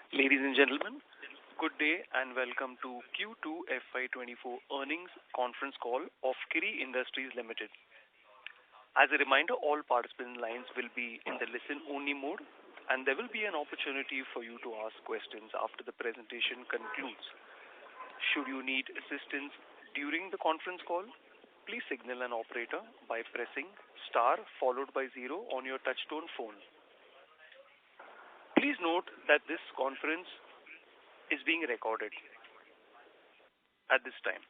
Ladies and gentlemen, good day and welcome to Q2 FY24 earnings conference call of Kiri Industries Limited. As a reminder, all participant lines will be in the listen-only mode, and there will be an opportunity for you to ask questions after the presentation concludes. Should you need assistance during the conference call, please signal an operator by pressing star followed by 0 on your touchtone phone. Please note that this conference is being recorded. At this time,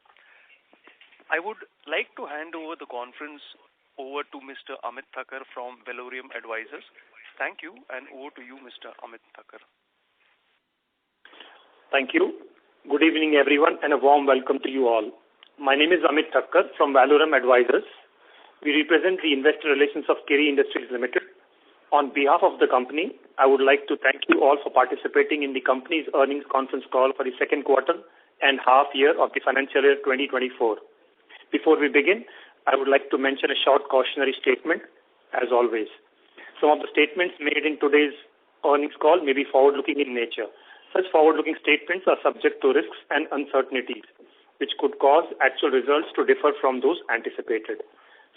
I would like to hand over the conference over to Mr. Amit Thakkar from Valorem Advisors. Thank you, and over to you, Mr. Amit Thakkar. Thank you. Good evening, everyone, and a warm welcome to you all. My name is Amit Thakkar from Valorem Advisors. We represent the investor relations of Kiri Industries Limited. On behalf of the company, I would like to thank you all for participating in the company's earnings conference call for the second quarter and half year of the financial year 2024. Before we begin, I would like to mention a short cautionary statement, as always. Some of the statements made in today's earnings call may be forward-looking in nature. Such forward-looking statements are subject to risks and uncertainties, which could cause actual results to differ from those anticipated.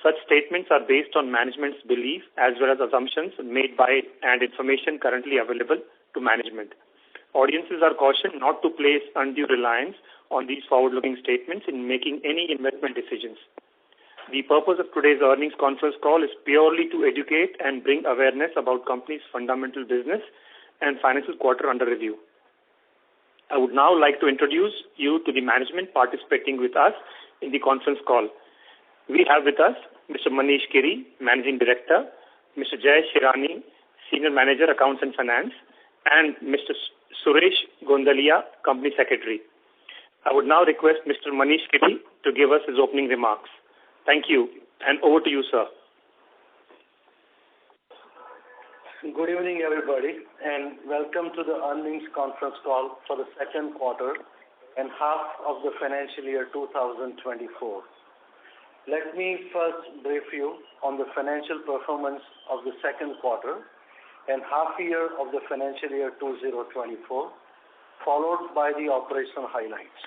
Such statements are based on management's belief as well as assumptions made by and information currently available to management. Audiences are cautioned not to place undue reliance on these forward-looking statements in making any investment decisions. The purpose of today's earnings conference call is purely to educate and bring awareness about company's fundamental business and financial quarter under review. I would now like to introduce you to the management participating with us in the conference call. We have with us Mr. Manish Kiri, Managing Director, Mr. Jay Shirani, Senior Manager, Accounts and Finance, and Mr. Suresh Gondalia, Company Secretary. I would now request Mr. Manish Kiri to give us his opening remarks. Thank you, and over to you, sir. Good evening, everybody, and welcome to the earnings conference call for the second quarter and half of the financial year 2024. Let me first brief you on the financial performance of the second quarter and half year of the financial year 2024, followed by the operational highlights.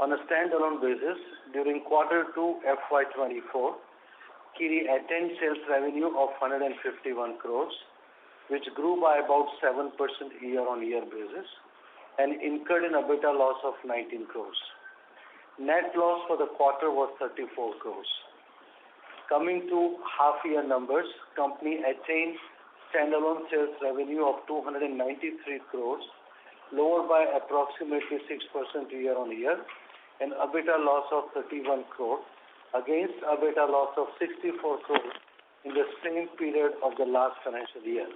On a standalone basis, during quarter 2 FY24, Kiri attained sales revenue of 151 crores, which grew by about 7% year-on-year basis, and incurred an EBITDA loss of 19 crores. Net loss for the quarter was 34 crores. Coming to half-year numbers, company attained standalone sales revenue of 293 crores, lower by approximately 6% year-on-year, and EBITDA loss of 31 crores against EBITDA loss of 64 crores in the same period of the last financial year.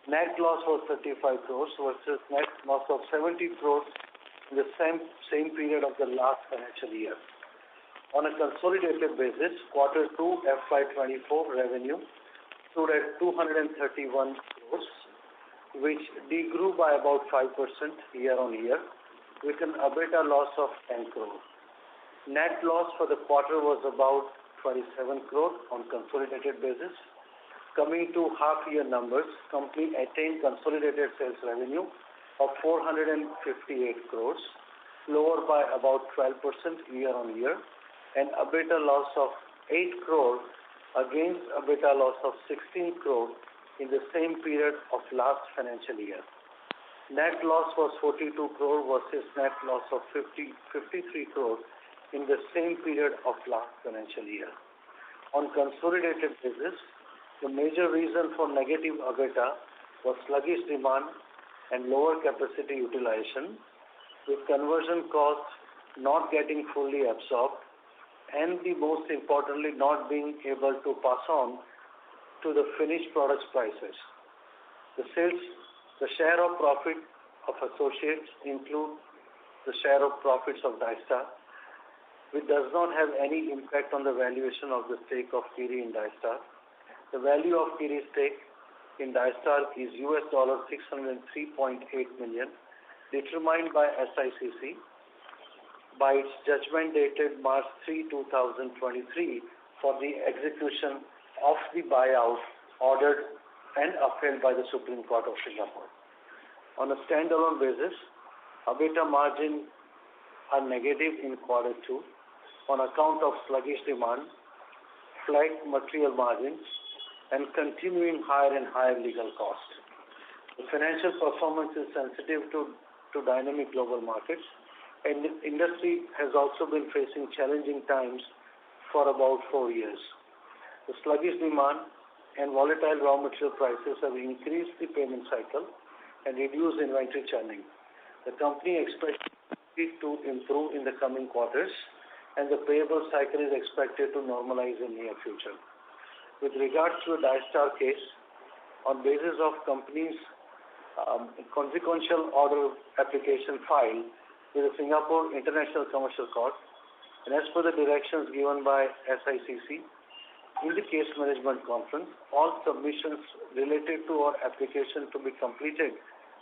Net loss was 35 crores versus net loss of 70 crores in the same period of the last financial year. On a consolidated basis, quarter 2 FY24 revenue stood at 231 crores, which degrew by about 5% year-on-year, with an EBITDA loss of 10 crores. Net loss for the quarter was about 27 crores on consolidated basis. Coming to half-year numbers, company attained consolidated sales revenue of 458 crores, lower by about 12% year-on-year, and EBITDA loss of 8 crores against EBITDA loss of 16 crores in the same period of last financial year. Net loss was 42 crores versus net loss of 53 crores in the same period of last financial year. On consolidated basis, the major reason for negative EBITDA was sluggish demand and lower capacity utilization, with conversion costs not getting fully absorbed, and the most importantly, not being able to pass on to the finished products prices. The share of profit of associates include the share of profits of Dystar, which does not have any impact on the valuation of the stake of Kiri in Dystar. The value of Kiri's stake in Dystar is $603.8 million, determined by SICC by its judgment dated March 3, 2023 for the execution of the buyout ordered and upheld by the Supreme Court of Singapore. On a standalone basis, EBITDA margin are negative in quarter 2 on account of sluggish demand, flat material margins, and continuing higher and higher legal costs. The financial performance is sensitive to dynamic global markets, and the industry has also been facing challenging times for about 4 years. The sluggish demand and volatile raw material prices have increased the payment cycle and reduced inventory churning. The company expects it to improve in the coming quarters, and the payable cycle is expected to normalize in near future. With regards to the Dystar case, on basis of company's consequential order application filed with the Singapore International Commercial Court, and as per the directions given by SICC, in the case management conference, all submissions related to our application to be completed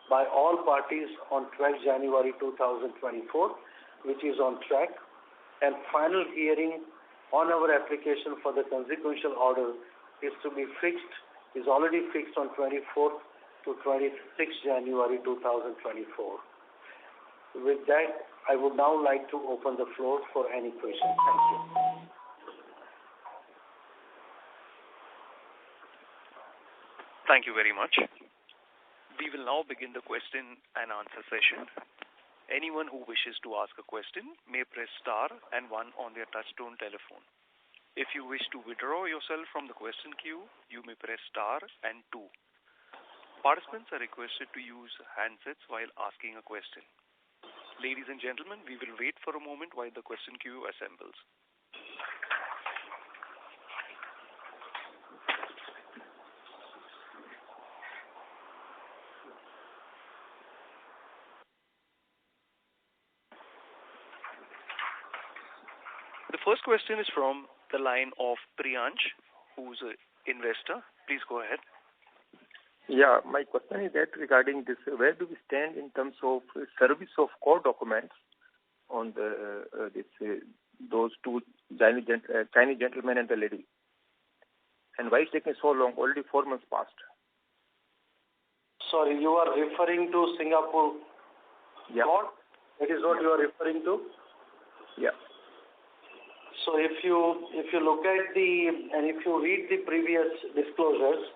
by all parties on 12 January 2024, which is on track, and final hearing on our application for the consequential order is already fixed on 24th to 26th January 2024. With that, I would now like to open the floor for any questions. Thank you. Thank you very much. We will now begin the question and answer session. Anyone who wishes to ask a question may press star and 1 on their touchtone telephone. If you wish to withdraw yourself from the question queue, you may press star and 2. Participants are requested to use handsets while asking a question. Ladies and gentlemen, we will wait for a moment while the question queue assembles. The first question is from the line of Priyansh, who's an investor. Please go ahead. Yeah, my question is that regarding this, where do we stand in terms of service of core documents on those two Chinese gentlemen and the lady? And why it's taking so long? Already 4 months passed. Sorry, you are referring to Singapore court? That is what you are referring to? Yeah. So if you look at and if you read the previous disclosures,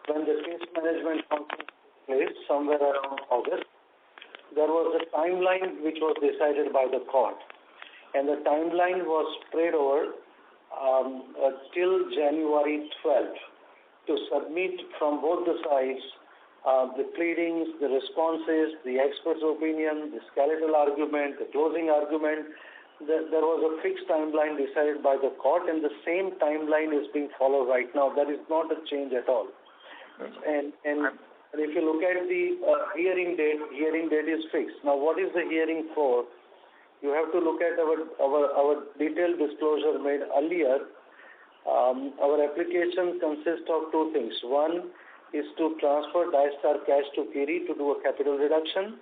when the case management conference took place somewhere around August, there was a timeline which was decided by the court, and the timeline was spread over till January 12th to submit from both the sides the pleadings, the responses, the expert's opinion, the skeletal argument, the closing argument. There was a fixed timeline decided by the court, and the same timeline is being followed right now. There is not a change at all. And if you look at the hearing date is fixed. Now, what is the hearing for? You have to look at our detailed disclosure made earlier. Our application consists of 2 things. One is to transfer Dystar cash to Kiri to do a capital reduction,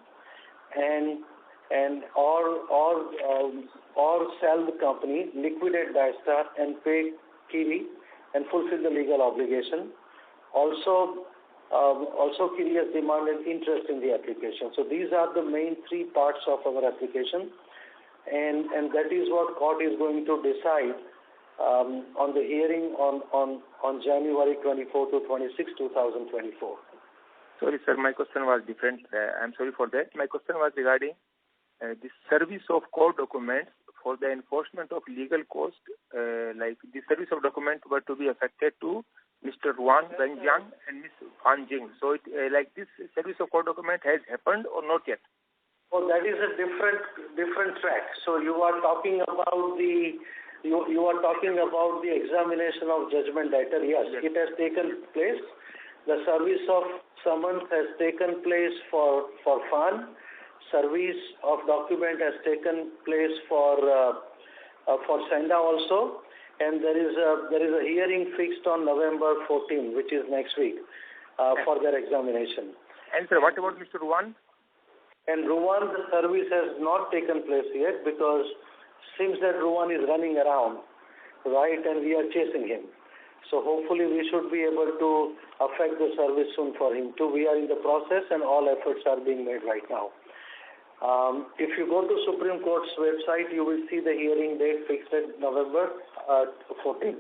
or sell the company, liquidate Dystar, and pay Kiri and fulfill the legal obligation. Also, Kiri has demanded interest in the application. So these are the main 3 parts of our application, and that is what court is going to decide on the hearing on January 24 to 26, 2024. Sorry, sir, my question was different. I'm sorry for that. My question was regarding the service of core documents for the enforcement of legal cost, like the service of documents were to be affected to Mr. Wang Wenjiang and Ms. Fan Jing. So, like this service of court document has happened or not yet? Oh, that is a different track. So you are talking about the examination of judgment debtor. Yes, it has taken place. The service of summons has taken place for Fan. Service of document has taken place for Senda also. And there is a hearing fixed on November 14, which is next week, for their examination. And sir, what about Mr. Ruwan? And Ruwan, the service has not taken place yet because seems that Ruwan is running around, right, and we are chasing him. So hopefully we should be able to affect the service soon for him too. We are in the process and all efforts are being made right now. If you go to Supreme Court's website, you will see the hearing date fixed at November 14,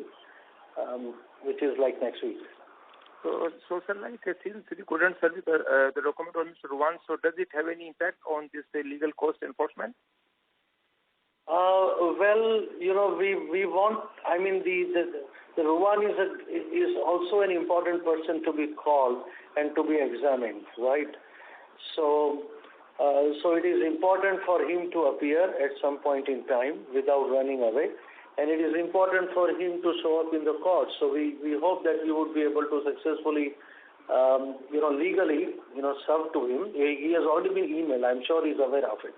which is like next week. So sir, like since we couldn't service the document on Mr. Ruwan, so does it have any impact on this legal cost enforcement? Well, we want. I mean, the Ruwan is also an important person to be called and to be examined, right? So it is important for him to appear at some point in time without running away, and it is important for him to show up in the court. So we hope that we would be able to successfully, legally, serve to him. He has already been emailed. I'm sure he's aware of it.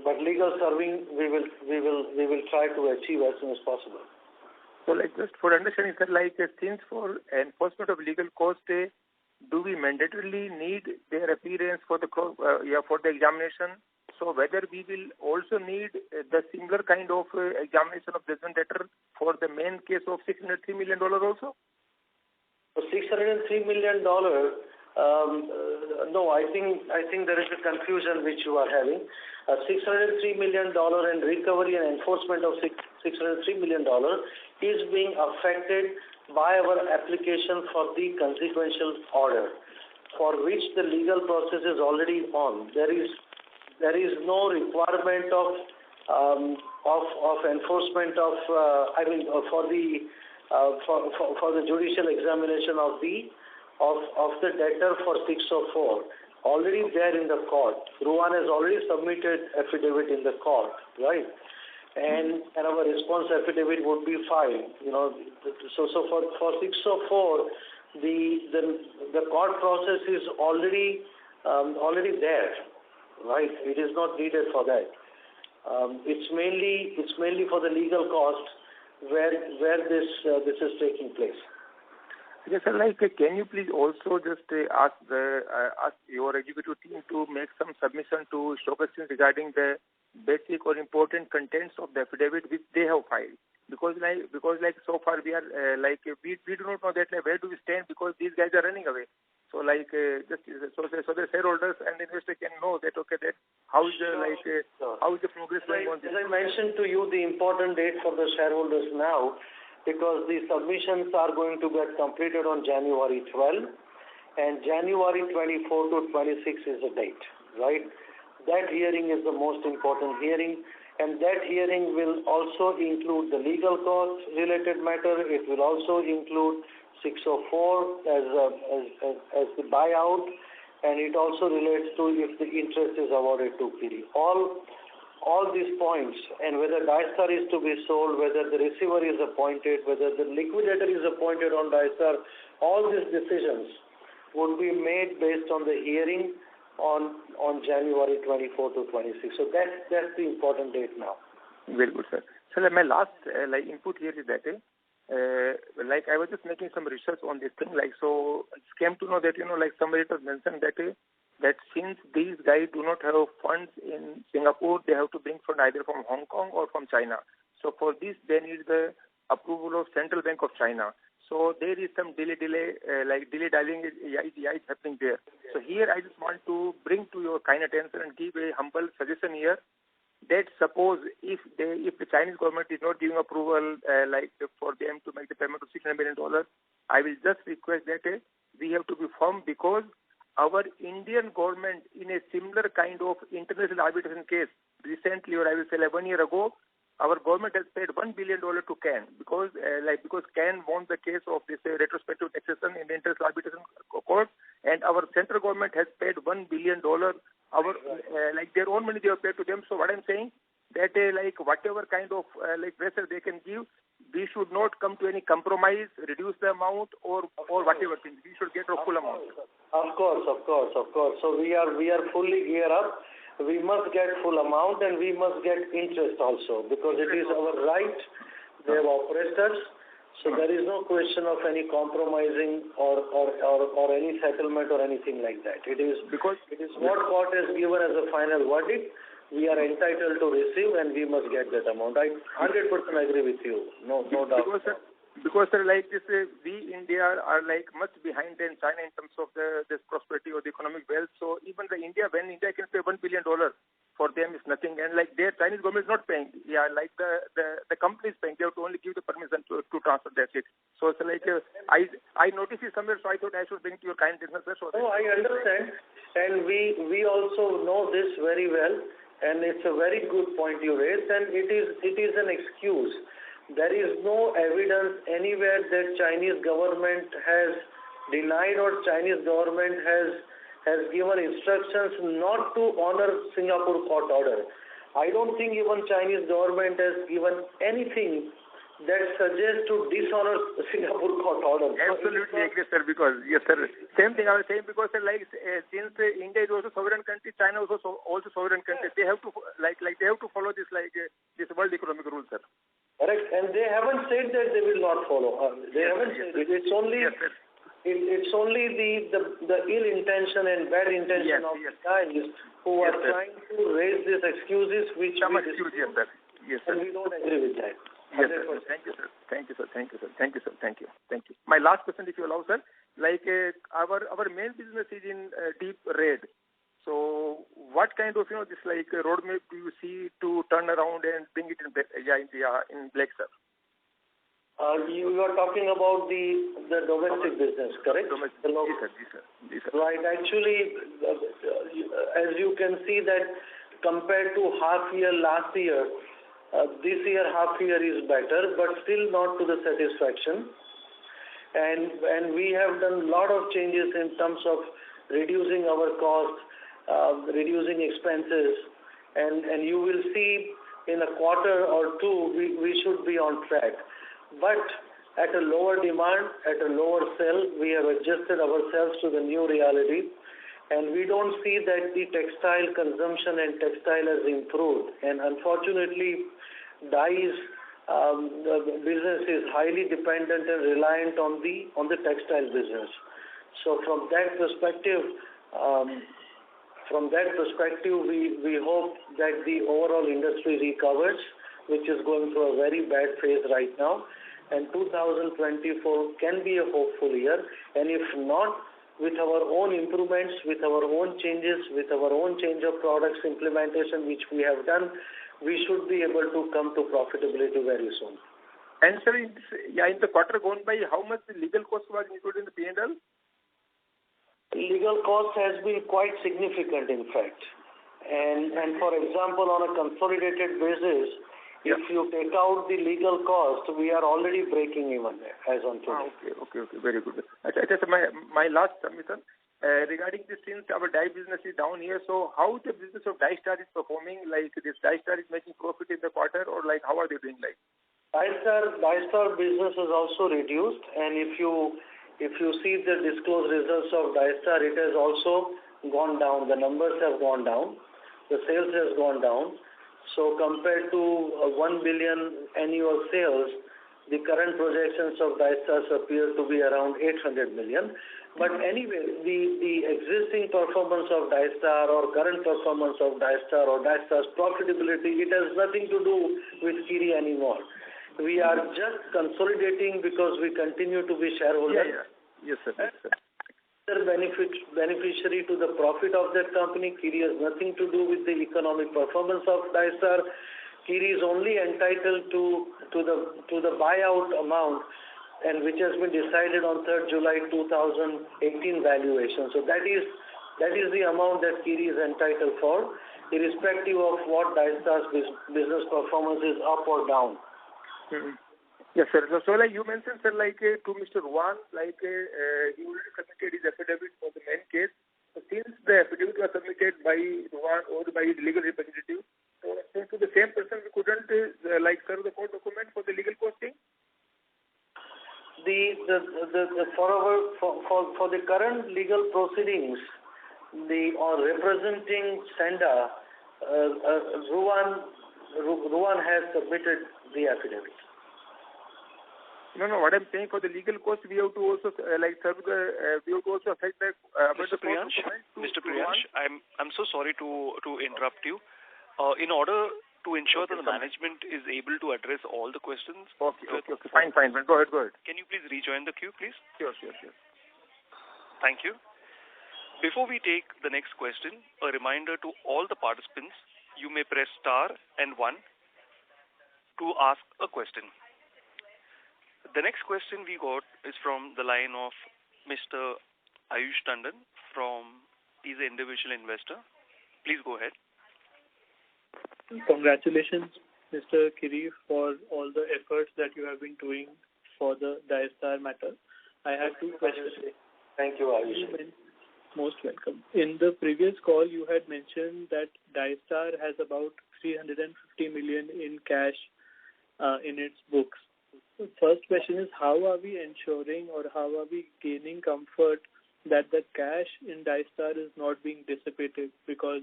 But legal serving, we will try to achieve as soon as possible. So, like, just for understanding, sir, like, since for enforcement of legal cost, do we mandatorily need their appearance for the examination? So, whether we will also need the similar kind of examination of judgment debtor for the main case of $603 million also? For $603 million, no, I think there is a confusion which you are having. $603 million and recovery and enforcement of $603 million is being affected by our application for the consequential order, for which the legal process is already on. There is no requirement of enforcement of for the judicial examination of the debtor for 604. Already there in the court. Ruwan has already submitted affidavit in the court, right? And our response affidavit would be filed. So for 604, the court process is already there, right? It is not needed for that. It's mainly for the legal cost where this is taking place. Yes, sir. Like, can you please also just ask your executive team to make some submission to stock exchange regarding the basic or important contents of the affidavit which they have filed? Because so far we are we do not know that where do we stand, because these guys are running away. So so the shareholders and the investor can know that how is the progress going on? As I mentioned to you, the important date for the shareholders now, because the submissions are going to get completed on January 12, and January 24 to 26 is the date, right? That hearing is the most important hearing, and that hearing will also include the legal costs related matter. It will also include 604 as the buyout, and it also relates to if the interest is awarded to Kiri. All these points, and whether Dystar is to be sold, whether the receiver is appointed, whether the liquidator is appointed on Dystar, all these decisions would be made based on the hearing on January 24 to 26. So that's the important date now. Very good, sir. So my last input here is that I was just making some research on this thing. So it came to know that somebody has mentioned that since these guys do not have funds in Singapore, they have to bring funds either from Hong Kong or from China. So for this, they need the approval of Central Bank of China. So there is some delay dialing is happening there. So here I just want to bring to your kind attention and give a humble suggestion here that suppose if the Chinese government is not giving approval for them to make the payment of $600 million, I will just request that we have to be firm, because our Indian government in a similar kind of international arbitration case recently, or I will say 1 year ago, our government has paid $1 billion to CAN because CAN won the case of this retrospective taxation in the international arbitration court, and our central government has paid $1 billion. Their own money they have paid to them. So what I'm saying that whatever kind of pressure they can give, we should not come to any compromise, reduce the amount or whatever thing. We should get a full amount. Of course. So we are fully geared up. We must get full amount, and we must get interest also, because it is our right. They have operated us. So there is no question of any compromising or any settlement or anything like that. It is what court has given as a final verdict. We are entitled to receive, and we must get that amount. I 100% agree with you. No doubt. Because like this, we India are like much behind than China in terms of this prosperity or the economic wealth. So even when India can pay $1 billion, for them is nothing. And like their Chinese government is not paying. Yeah, like the company is paying. They have to only give the permission to transfer. That's it. So it's like I noticed it somewhere, so I thought I should bring to your kind business. So I understand, and we also know this very well, and it's a very good point you raised, and it is an excuse. There is no evidence anywhere that Chinese government has denied or Chinese government has given instructions not to honor Singapore court order. I don't think even Chinese government has given anything that suggests to dishonor Singapore court order. Absolutely agree, sir, because, yes, sir, same thing I was saying, because like since India is also sovereign country, China is also sovereign country, they have to they have to follow this this world economic rules, sir. Correct, and they haven't said that they will not follow. They haven't said it. It's only it's only the ill intention and bad intention of the guys who are trying to raise these excuses, which yes, sir. And we don't agree with that. Yes, sir. Thank you, sir. Thank you, sir. Thank you, sir. Thank you, sir. Thank you. Thank you. My last question, if you allow, sir. Like our main business is in deep red. So what kind of this roadmap do you see to turn around and bring it in black, sir? You are talking about the domestic business, correct? Domestic. Yes, sir. Right. Actually, as you can see that compared to half year last year, this year half year is better, but still not to the satisfaction. And we have done a lot of changes in terms of reducing our costs, reducing expenses, and you will see in a quarter or two we should be on track. But at a lower demand, at a lower sell, we have adjusted ourselves to the new reality, and we don't see that the textile consumption and textile has improved. And unfortunately, dyes business is highly dependent and reliant on the textile business. So from that perspective, we hope that the overall industry recovers, which is going through a very bad phase right now. And 2024 can be a hopeful year. And if not, with our own improvements, with our own changes, with our own change of products implementation, which we have done, we should be able to come to profitability very soon. And sir, in the quarter gone by, how much the legal cost was included in the P&L? Legal cost has been quite significant, in fact. And for example, on a consolidated basis, if you take out the legal cost, we are already breaking even as on today. Okay. Very good. My last submission regarding this, since our dye business is down here, so how the business of Dye Star is performing? Like this Dye Star is making profit in the quarter, or like how are they doing? Like Dye Star business is also reduced, and if you see the disclosed results of Dye Star, it has also gone down. The numbers have gone down. The sales has gone down. So compared to 1 billion annual sales, the current projections of Dye Stars appear to be around 800 million. But anyway, the existing performance of Dye Star or current performance of Dye Star or Dye Star's profitability, it has nothing to do with Kiri anymore. We are just consolidating because we continue to be shareholders. Yes, sir. Beneficiary to the profit of that company. Kiri has nothing to do with the economic performance of Dye Star. Kiri is only entitled to the buyout amount, and which has been decided on 3rd July 2018 valuation. So that is the amount that Kiri is entitled for, irrespective of what Dye Star's business performance is up or down. Mm-hmm. Yes, sir. So like you mentioned, sir, like to Mr. Ruan, like he already submitted his affidavit for the main case. So since the affidavit was submitted by Ruan or by his legal representative, so to the same person, we couldn't serve the court document for the legal costing. For the current legal proceedings, representing Senda, Ruan has submitted the affidavit. No. What I'm saying, for the legal cost, we have to also we have to also affect that. Mr. Priyansh, I'm so sorry to interrupt you. In order to ensure that the management is able to address all the questions. Okay. Fine. Go ahead. Can you please rejoin the queue, please? Sure. Thank you. Before we take the next question, a reminder to all the participants, you may press star and 1 to ask a question. The next question we got is from the line of Mr. Ayush Tandon he's an individual investor. Please go ahead. Congratulations, Mr. Kiri, for all the efforts that you have been doing for the Diastar matter. I have 2 questions. Thank you, Ayush. Most welcome. In the previous call, you had mentioned that Diastar has about 350 million in cash in its books. The first question is, how are we ensuring or how are we gaining comfort that the cash in Diastar is not being dissipated, because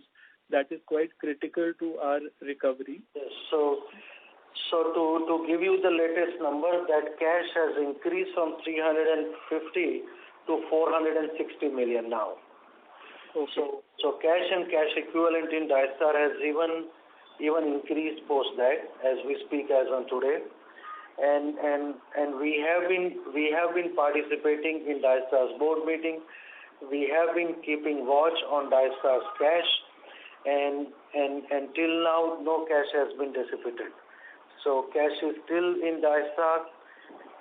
that is quite critical to our recovery? Yes. So to give you the latest number, that cash has increased from 350 to 460 million now. Okay. So cash and cash equivalent in Diastar has even increased post that, as we speak as on today. And we have been participating in Diastar's board meeting. We have been keeping watch on Diastar's cash, and till now no cash has been dissipated. So cash is still in Diastar,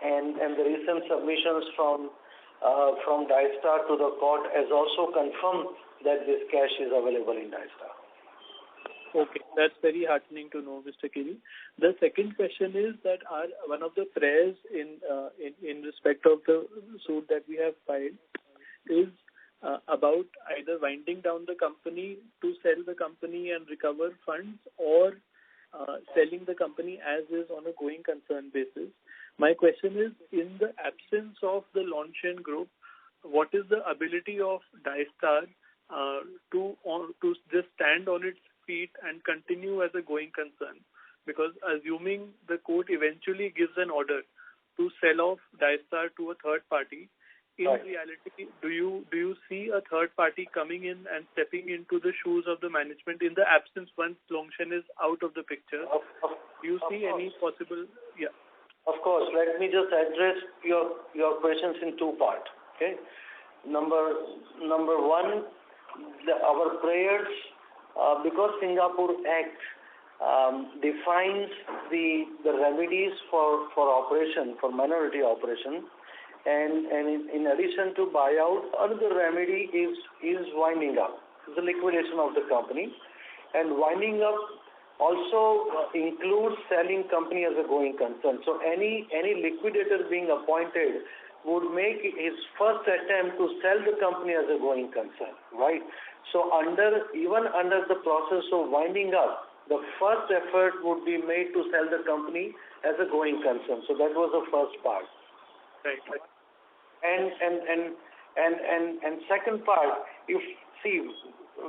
and the recent submissions from Diastar to the court has also confirmed that this cash is available in Diastar. Okay, that's very heartening to know, Mr. Kiri. The second question is that one of the prayers in respect of the suit that we have filed is about either winding down the company to sell the company and recover funds, or selling the company as is on a going concern basis. My question is, in the absence of the Longshan Group, what is the ability of Diastar to just stand on its feet and continue as a going concern? Because assuming the court eventually gives an order to sell off Diastar to a third party, in reality, do you see a third party coming in and stepping into the shoes of the management in the absence once Longshan is out of the picture? Do you see any possible? Yeah. Of course. Let me just address your questions in 2 parts. Okay. Number 1, our prayers, because Singapore Act defines the remedies for operation, for minority operation, and in addition to buyout, another remedy is winding up, the liquidation of the company, and winding up also includes selling company as a going concern. So any liquidator being appointed would make his first attempt to sell the company as a going concern, right? So even under the process of winding up, the first effort would be made to sell the company as a going concern. So that was the first part. Right. And second part,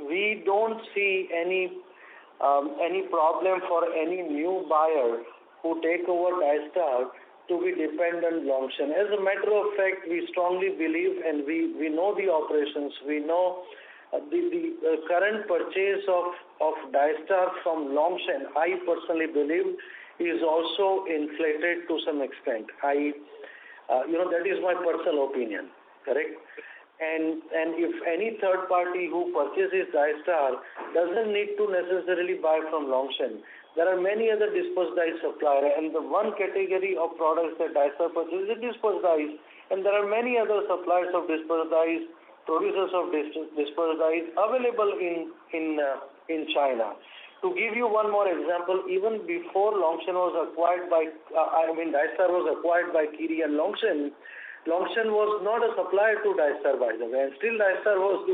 we don't see any problem for any new buyer who take over Diastar to be dependent Longshan. As a matter of fact, we strongly believe, and we know the operations, we know the current purchase of Diastar from Longshan, I personally believe, is also inflated to some extent. That is my personal opinion, correct? And if any third party who purchases Diastar doesn't need to necessarily buy from Longshan, there are many other disposed dies suppliers, and the one category of products that Diastar purchases is disposed dies, and there are many other suppliers of disposed dies, producers of disposed dies available in China. To give you one more example, even before Longshan was acquired by, Diastar was acquired by Kiri and Longshan was not a supplier to Diastar, by the way, and still Diastar was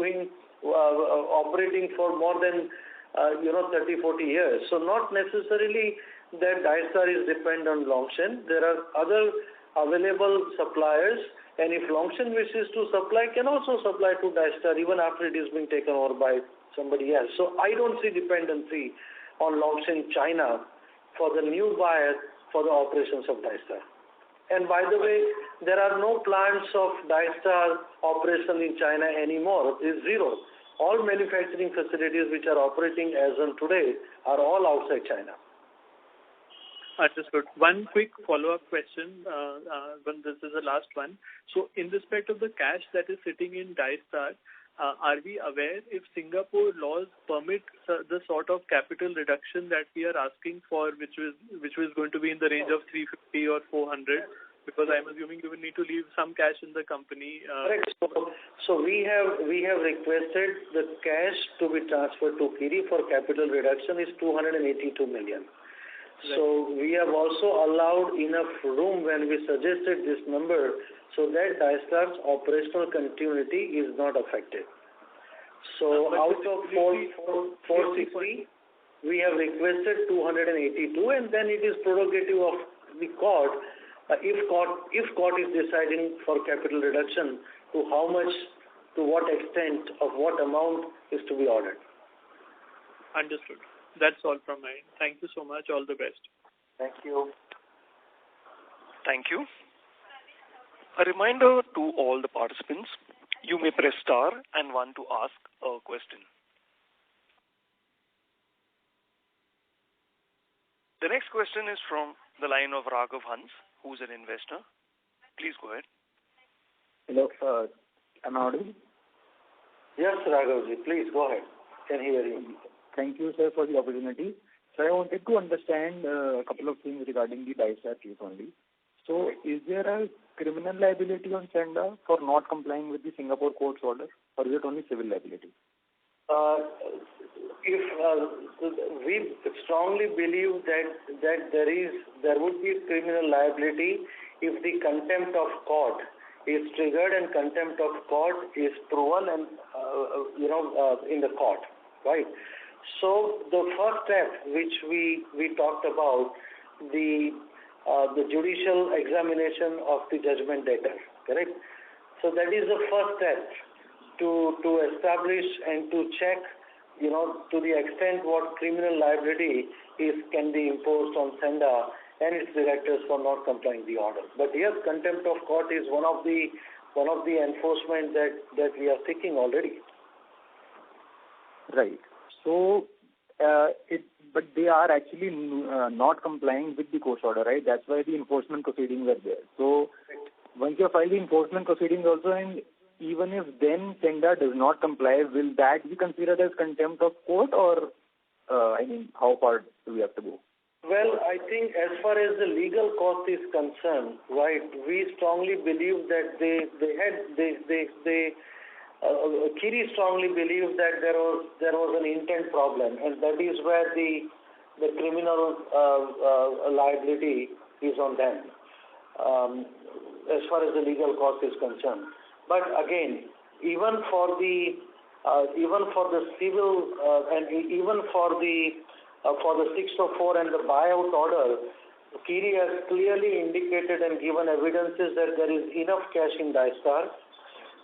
operating for more than 30-40 years. So not necessarily that Diastar is dependent on Longshan. There are other available suppliers, and if Longshan wishes to supply, can also supply to Diastar even after it is being taken over by somebody else. So I don't see dependency on Longshan China for the new buyer for the operations of Diastar. And by the way, there are no plants of Diastar operation in China anymore. It's zero. All manufacturing facilities which are operating as on today are all outside China. Understood. One quick follow-up question, when this is the last one. So in respect of the cash that is sitting in Dystar, are we aware if Singapore laws permit the sort of capital reduction that we are asking for, which was going to be in the range of 350 or 400? Because I'm assuming you will need to leave some cash in the company. Correct. So we have requested the cash to be transferred to Kiri for capital reduction is 282 million. Right. So we have also allowed enough room when we suggested this number so that Dystar's operational continuity is not affected. So out of 460, we have requested 282, and then it is prerogative of the court. If court is deciding for capital reduction, to how much, to what extent, of what amount is to be ordered. Understood. That's all from my end. Thank you so much. All the best. Thank you. Thank you. A reminder to all the participants, you may press star and 1 to ask a question. The next question is from the line of Raghav Hans, who's an investor. Please go ahead. Hello, am I audible? Yes, Raghavji, please go ahead. Can hear you. Thank you, sir, for the opportunity. Sir, I wanted to understand a couple of things regarding the Dystar case only. So, is there a criminal liability on Senda for not complying with the Singapore court's order, or is it only civil liability? We strongly believe that there would be criminal liability if the contempt of court is triggered and contempt of court is proven and in the court, right? So the first step which we talked about, the judicial examination of the judgment debtor, correct? So that is the first step to establish and to check, to the extent what criminal liability can be imposed on Senda and its directors for not complying the order. But yes, contempt of court is one of the enforcement that we are seeking already. Right. So, but they are actually not complying with the court order, right? That's why the enforcement proceedings are there. So, once you file the enforcement proceedings also, and even if then Senda does not comply, will that be considered as contempt of court, or how far do we have to go? Well, I think as far as the legal cost is concerned, right, we strongly believe that Kiri strongly believes that there was an intent problem, and that is where the criminal liability is on them, as far as the legal cost is concerned. But again, even for the civil and even for the 604 and the buyout order, Kiri has clearly indicated and given evidences that there is enough cash in Dystar.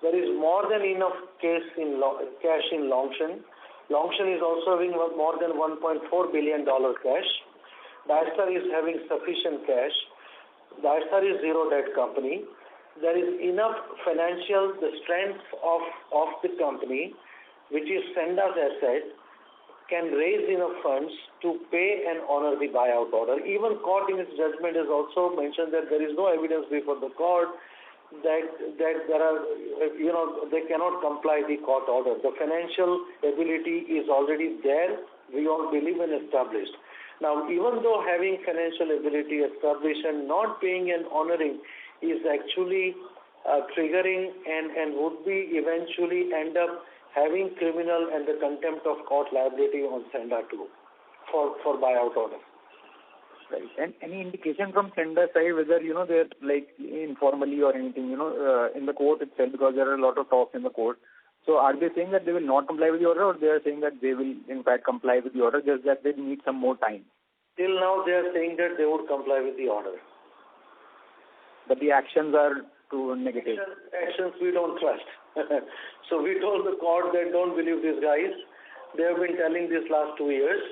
There is more than enough cash in Longshan. Longshan is also having more than $1.4 billion cash. Dystar is having sufficient cash. Dystar is zero debt company. There is enough the strength of the company, which is Senda's asset, can raise enough funds to pay and honor the buyout order. Even court in its judgment has also mentioned that there is no evidence before the court that there are, they cannot comply the court order. The financial ability is already there. We all believe and established. Now, even though having financial ability established and not paying and honoring is actually triggering and would be eventually end up having criminal and the contempt of court liability on Senda too for buyout order. Right. And any indication from Senda's side whether, they're like informally or anything, in the court itself, because there are a lot of talks in the court. So are they saying that they will not comply with the order, or they are saying that they will in fact comply with the order, just that they need some more time? Till now they are saying that they would comply with the order. But the actions are too negative. Actions we don't trust. So we told the court that don't believe these guys. They have been telling this last 2 years.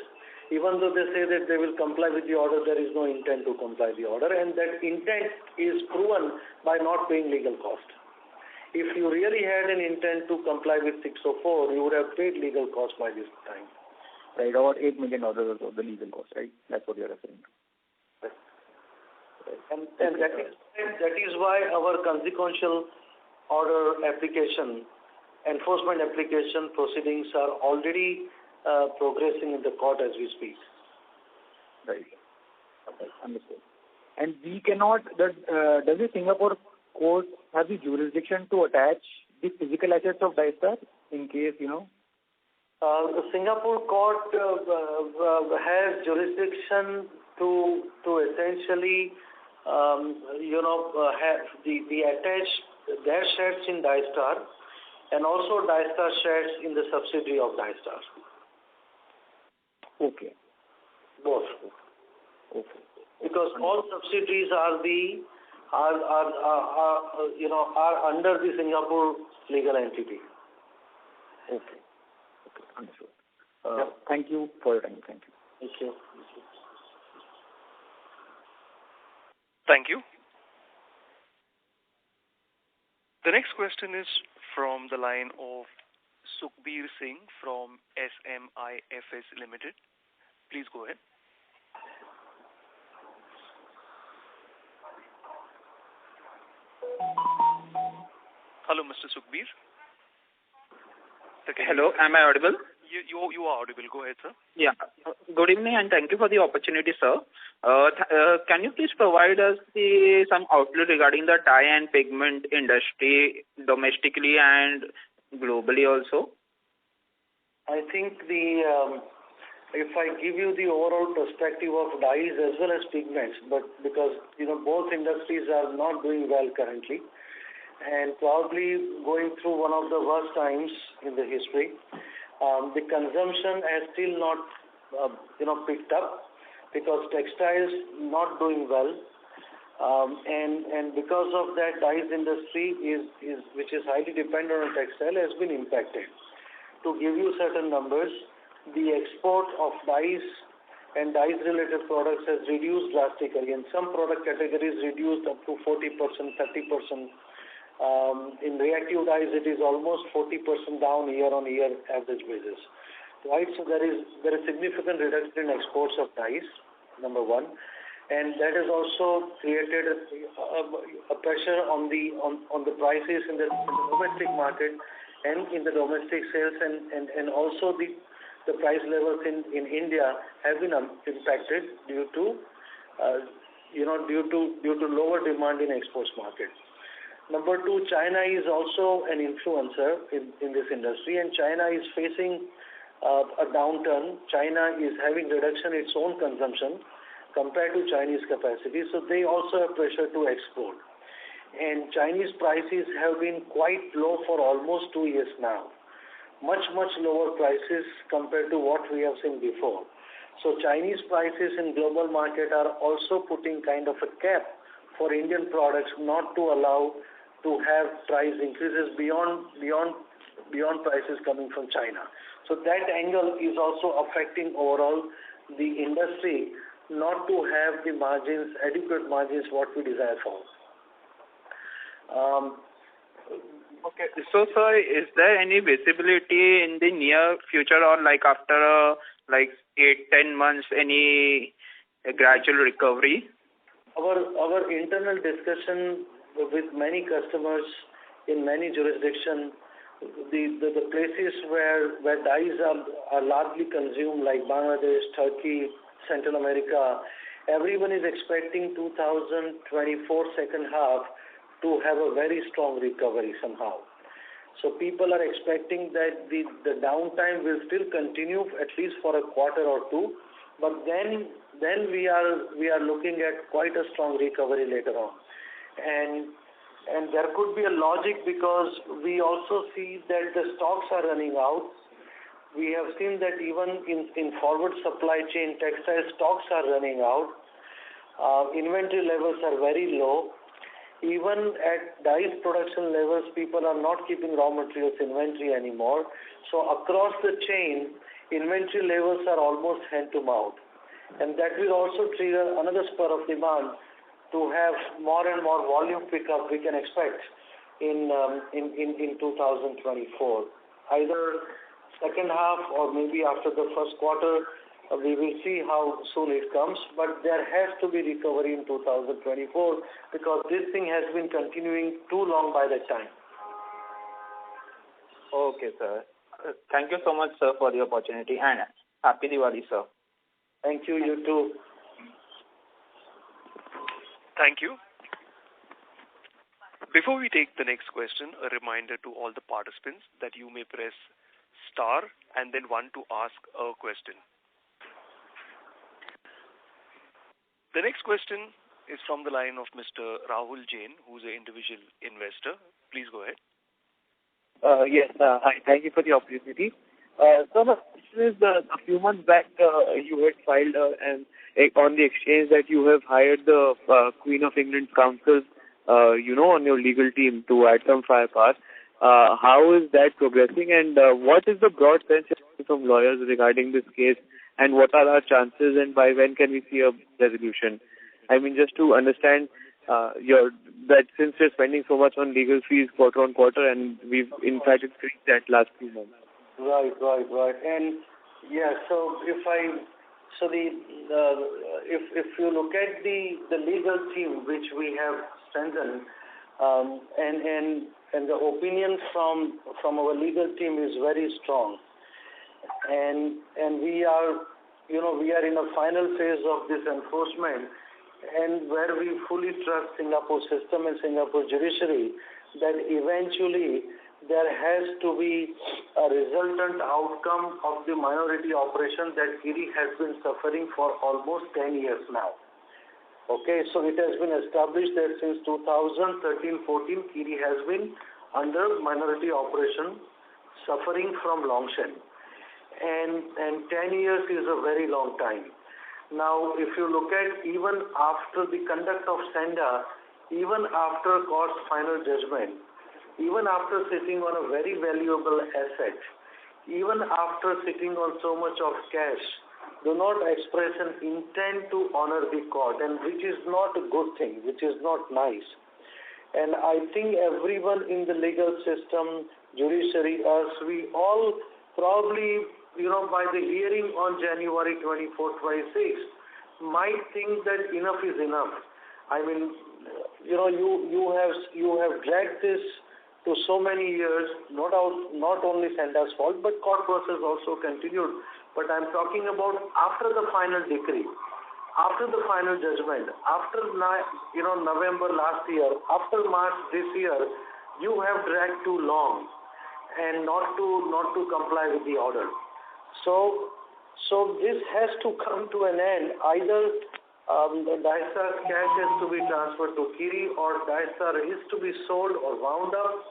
Even though they say that they will comply with the order, there is no intent to comply with the order, and that intent is proven by not paying legal cost. If you really had an intent to comply with 604, you would have paid legal cost by this time. Right, about $8 million or so, the legal cost, right? That's what you're referring to. And that is why our consequential order application, enforcement application proceedings are already progressing in the court as we speak. Right. Okay, understood. And we cannot, does the Singapore court have the jurisdiction to attach the physical assets of Dystar in case, The Singapore court has jurisdiction to essentially, have the attached their shares in Dystar and also Dystar shares in the subsidiary of Dystar. Okay. Both. Okay. Because all subsidiaries are under the Singapore legal entity. Okay. Understood. Thank you for your time. Thank you. Thank you. Thank you. The next question is from the line of Sukhbir Singh from SMIFS Limited. Please go ahead. Hello, Mr. Sukhbir. Hello, am I audible? You are audible. Go ahead, sir. Yeah. Good evening and thank you for the opportunity, sir. Can you please provide us some outlook regarding the dye and pigment industry domestically and globally also? I think if I give you the overall perspective of dyes as well as pigments, but because both industries are not doing well currently, and probably going through one of the worst times in the history. The consumption has still not, picked up because textiles not doing well, and because of that, dyes industry which is highly dependent on textile has been impacted. To give you certain numbers, the export of dyes and dyes-related products has reduced drastically, and some product categories reduced up to 40%, 30%. In reactive dyes, it is almost 40% down year-on-year average basis. Right, so there is significant reduction in exports of dyes, number one, and that has also created a pressure on the prices in the domestic market and in the domestic sales, and also the price levels in India have been impacted due to lower demand in exports market. Number two, China is also an influencer in this industry, and China is facing a downturn. China is having reduction in its own consumption compared to Chinese capacity, so they also have pressure to export. And Chinese prices have been quite low for almost 2 years now. Much lower prices compared to what we have seen before. So Chinese prices in global market are also putting kind of a cap for Indian products not to allow to have price increases beyond prices coming from China. So that angle is also affecting overall the industry not to have the margins, adequate margins what we desire for. Okay. So, sir, is there any visibility in the near future or after 8-10 months, any gradual recovery? Our internal discussion with many customers in many jurisdictions, the places where dyes are largely consumed, like Bangladesh, Turkey, Central America, everyone is expecting 2024 second half to have a very strong recovery somehow. So people are expecting that the downtime will still continue at least for a quarter or two, but then we are looking at quite a strong recovery later on. And there could be a logic because we also see that the stocks are running out. We have seen that even in forward supply chain, textile stocks are running out. Inventory levels are very low. Even at dyes production levels, people are not keeping raw materials inventory anymore. So across the chain, inventory levels are almost hand to mouth. And that will also trigger another spur of demand to have more and more volume pickup we can expect in 2024. Either second half or maybe after the first quarter, We will see how soon it comes, but there has to be recovery in 2024 because this thing has been continuing too long by that time. Okay, sir. Thank you so much, sir, for the opportunity, and happy Diwali, sir. Thank you, you too. Thank you. Before we take the next question, a reminder to all the participants that you may press star and then 1 to ask a question. The next question is from the line of Mr. Rahul Jain, who's an individual investor. Please go ahead. Yes, hi. Thank you for the opportunity. So the question is, a few months back, you had filed on the exchange that you have hired the Queen of England counsel, on your legal team to add some firepower. How is that progressing, and what is the broad sense from lawyers regarding this case, and what are our chances, and by when can we see a resolution? I mean, just to understand that since we're spending so much on legal fees quarter on quarter, and we've in fact increased that last few months. Right. And yeah, so if you look at the legal team which we have strengthened, and the opinion from our legal team is very strong, and we are in a final phase of this enforcement, and where we fully trust Singapore system and Singapore judiciary, that eventually there has to be a resultant outcome of the minority operation that Kiri has been suffering for almost 10 years now. Okay, so it has been established that since 2013-14, Kiri has been under minority operation, suffering from Longshan. And 10 years is a very long time. Now, if you look at even after the conduct of SENDA, even after court's final judgment, even after sitting on a very valuable asset, even after sitting on so much of cash, do not express an intent to honor the court, and which is not a good thing, which is not nice. And I think everyone in the legal system, judiciary, us, we all probably, by the hearing on January 24-26, might think that enough is enough. I mean, you have dragged this to so many years, not only SENDA's fault, but court process also continued. But I'm talking about after the final decree, after the final judgment, after November last year, after March this year, you have dragged too long and not to comply with the order. So this has to come to an end. Either Dystar's cash has to be transferred to Kiri, or Dystar is to be sold or wound up,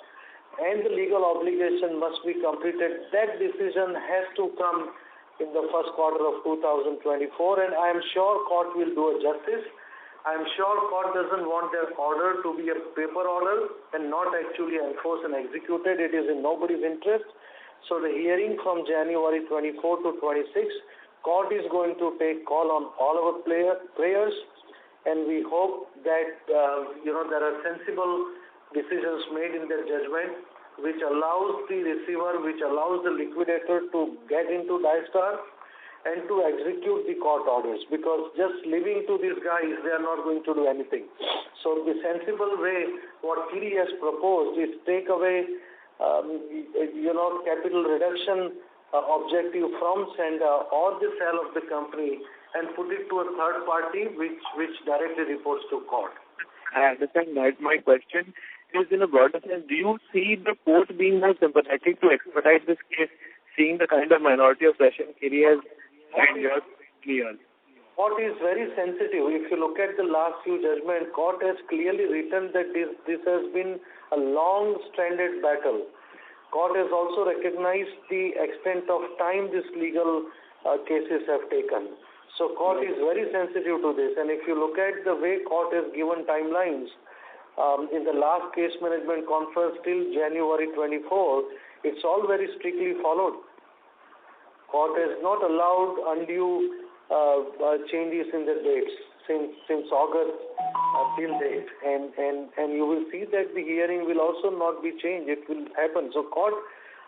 and the legal obligation must be completed. That decision has to come in the first quarter of 2024, and I am sure court will do a justice. I am sure court doesn't want their order to be a paper order and not actually enforced and executed. It is in nobody's interest. So the hearing from January 24 to 26, court is going to take call on all our prayers, and we hope that there are sensible decisions made in their judgment, which allows the receiver, which allows the liquidator to get into Dystar and to execute the court orders, because just leaving to these guys, they are not going to do anything. So the sensible way, what Kiri has proposed is take away capital reduction objective from SENDA or the sale of the company and put it to a third party which directly reports to court. I understand that. My question is, in a broader sense, do you see the court being more sympathetic to expedite this case, seeing the kind of minority oppression Kiri has and your clear? Court is very sensitive. If you look at the last few judgments, court has clearly written that this has been a long-stranded battle. Court has also recognized the extent of time these legal cases have taken. So court is very sensitive to this. And if you look at the way court has given timelines, in the last case management conference till January 24, it's all very strictly followed. Court has not allowed undue changes in the dates since August till date, and you will see that the hearing will also not be changed. It will happen. So court,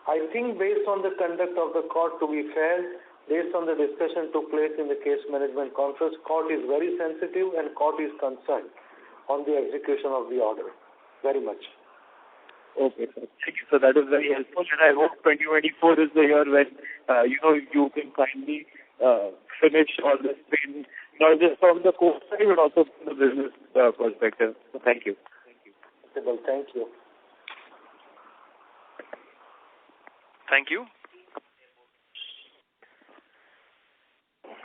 I think based on the conduct of the court, to be fair, based on the discussion took place in the case management conference, court is very sensitive and court is concerned on the execution of the order. Very much. Okay, sir. Thank you, sir. That is very helpful. And I hope 2024 is the year when, you can finally finish all this pain, not just from the court side, but also from the business perspective. So thank you. Well, thank you. Thank you.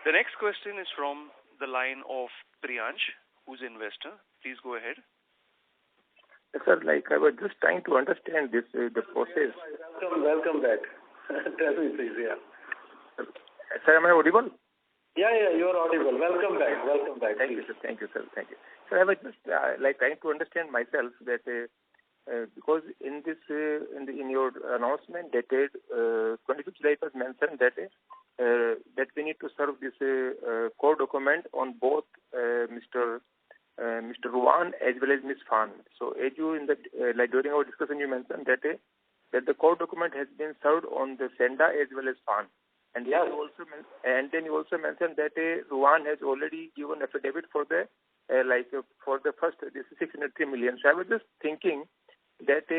The next question is from the line of Priyansh, who's investor. Please go ahead. Sir, I was just trying to understand this, the process. Welcome back. Tell me, please, yeah. Sir, am I audible? Yeah, you are audible. Welcome back. Thank you, sir. Thank you. Sir, I was just trying to understand myself that because in this in your announcement dated 25th July, it was mentioned that that we need to serve this core document on both Mr. Ruwan as well as Ms. Fan. So as you during our discussion you mentioned that the core document has been served on the sender as well as Fan. And yes. Then you also mentioned that Ruwan has already given affidavit for the for the first this 603 million. So I was just thinking that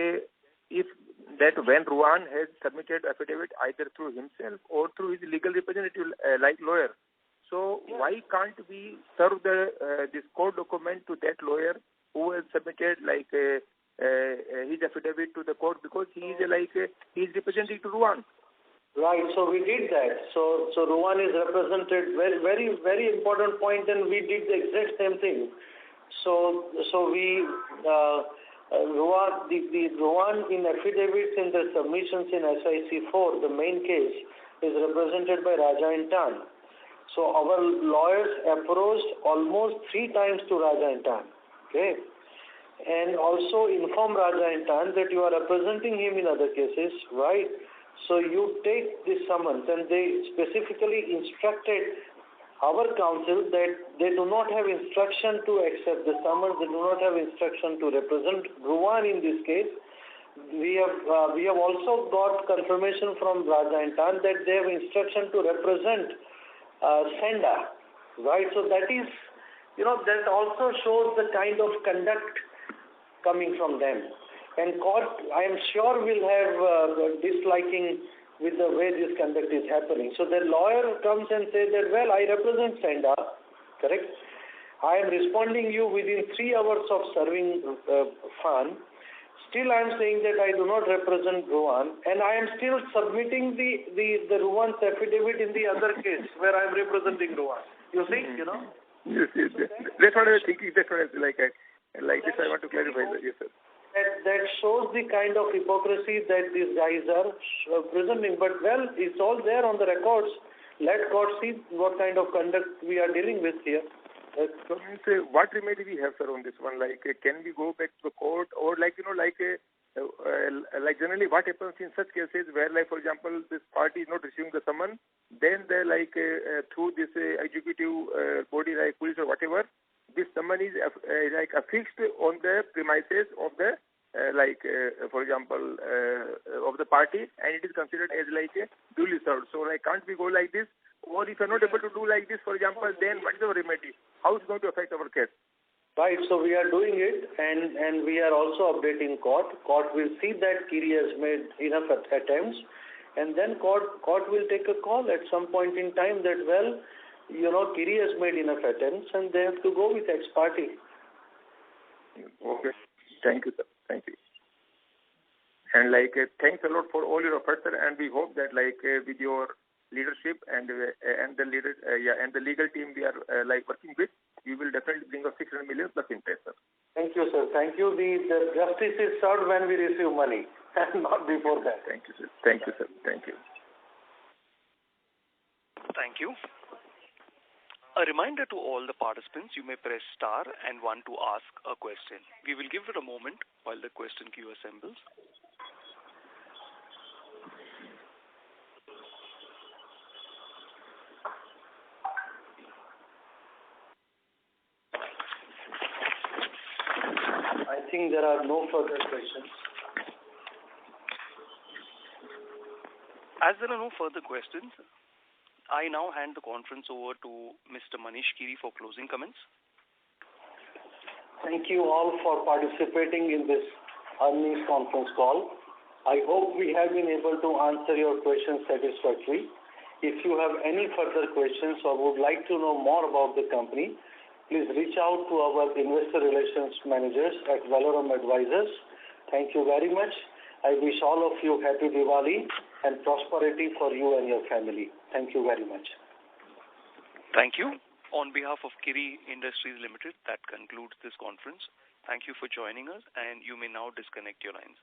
when Ruwan has submitted affidavit either through himself or through his legal representative lawyer, so why can't we serve this core document to that lawyer who has submitted his affidavit to the court, because he is he is representing to Ruwan. Right, so we did that. So Ruwan is represented, very, very important point, and we did the exact same thing. So we, Ruwan in affidavits in the submissions in SIC4, the main case, is represented by Raja and Tan. So our lawyers approached almost 3 times to Raja and Tan, okay? And also informed Raja and Tan that you are representing him in other cases, right? So you take this summons, and they specifically instructed our counsel that they do not have instruction to accept the summons, they do not have instruction to represent Ruwan in this case. We have also got confirmation from Raja and Tan that they have instruction to represent Senda, right? So that is, that also shows the kind of conduct coming from them. And court, I am sure, will have disliking with the way this conduct is happening. So the lawyer comes and says that, well, I represent Senda, correct? I am responding you within 3 hours of serving Fan. Still I am saying that I do not represent Ruwan, and I am still submitting the Ruwan's affidavit in the other case where I am representing Ruwan. You see, Yes. That's what I was thinking. That's what I was this I want to clarify that. Yes, sir. That shows the kind of hypocrisy that these guys are presenting. But, well, it's all there on the records. Let God see what kind of conduct we are dealing with here. So, what remedy we have, sir, on this one? Can we go back to the court, or generally what happens in such cases where, for example, this party is not receiving the summon, then they through this executive body like police or whatever, this summon is affixed on the premises of the for example of the party, and it is considered as duly served. So can't we go like this? Or if you're not able to do like this, for example, then what is our remedy? How is it going to affect our case? Right, so we are doing it, and we are also updating court. Court will see that Kiri has made enough attempts, and then court will take a call at some point in time that, well, Kiri has made enough attempts, and they have to go with ex parte. Okay. Thank you, sir. Thank you. And thanks a lot for all your efforts, sir. And we hope that with your leadership and the leader and the legal team we are working with, you will definitely bring us 600 million plus interest, sir. Thank you, sir. Thank you. The justice is served when we receive money, and not before that. Thank you, sir. Thank you, sir. Thank you. Thank you. A reminder to all the participants, you may press star and 1 to ask a question. We will give it a moment while the question queue assembles. I think there are no further questions. As there are no further questions, I now hand the conference over to Mr. Manish Kiri for closing comments. Thank you all for participating in this earnings conference call. I hope we have been able to answer your questions satisfactorily. If you have any further questions or would like to know more about the company, please reach out to our investor relations managers at Valorum Advisors. Thank you very much. I wish all of you happy Diwali and prosperity for you and your family. Thank you very much. Thank you. On behalf of Kiri Industries Limited, that concludes this conference. Thank you for joining us, and you may now disconnect your lines.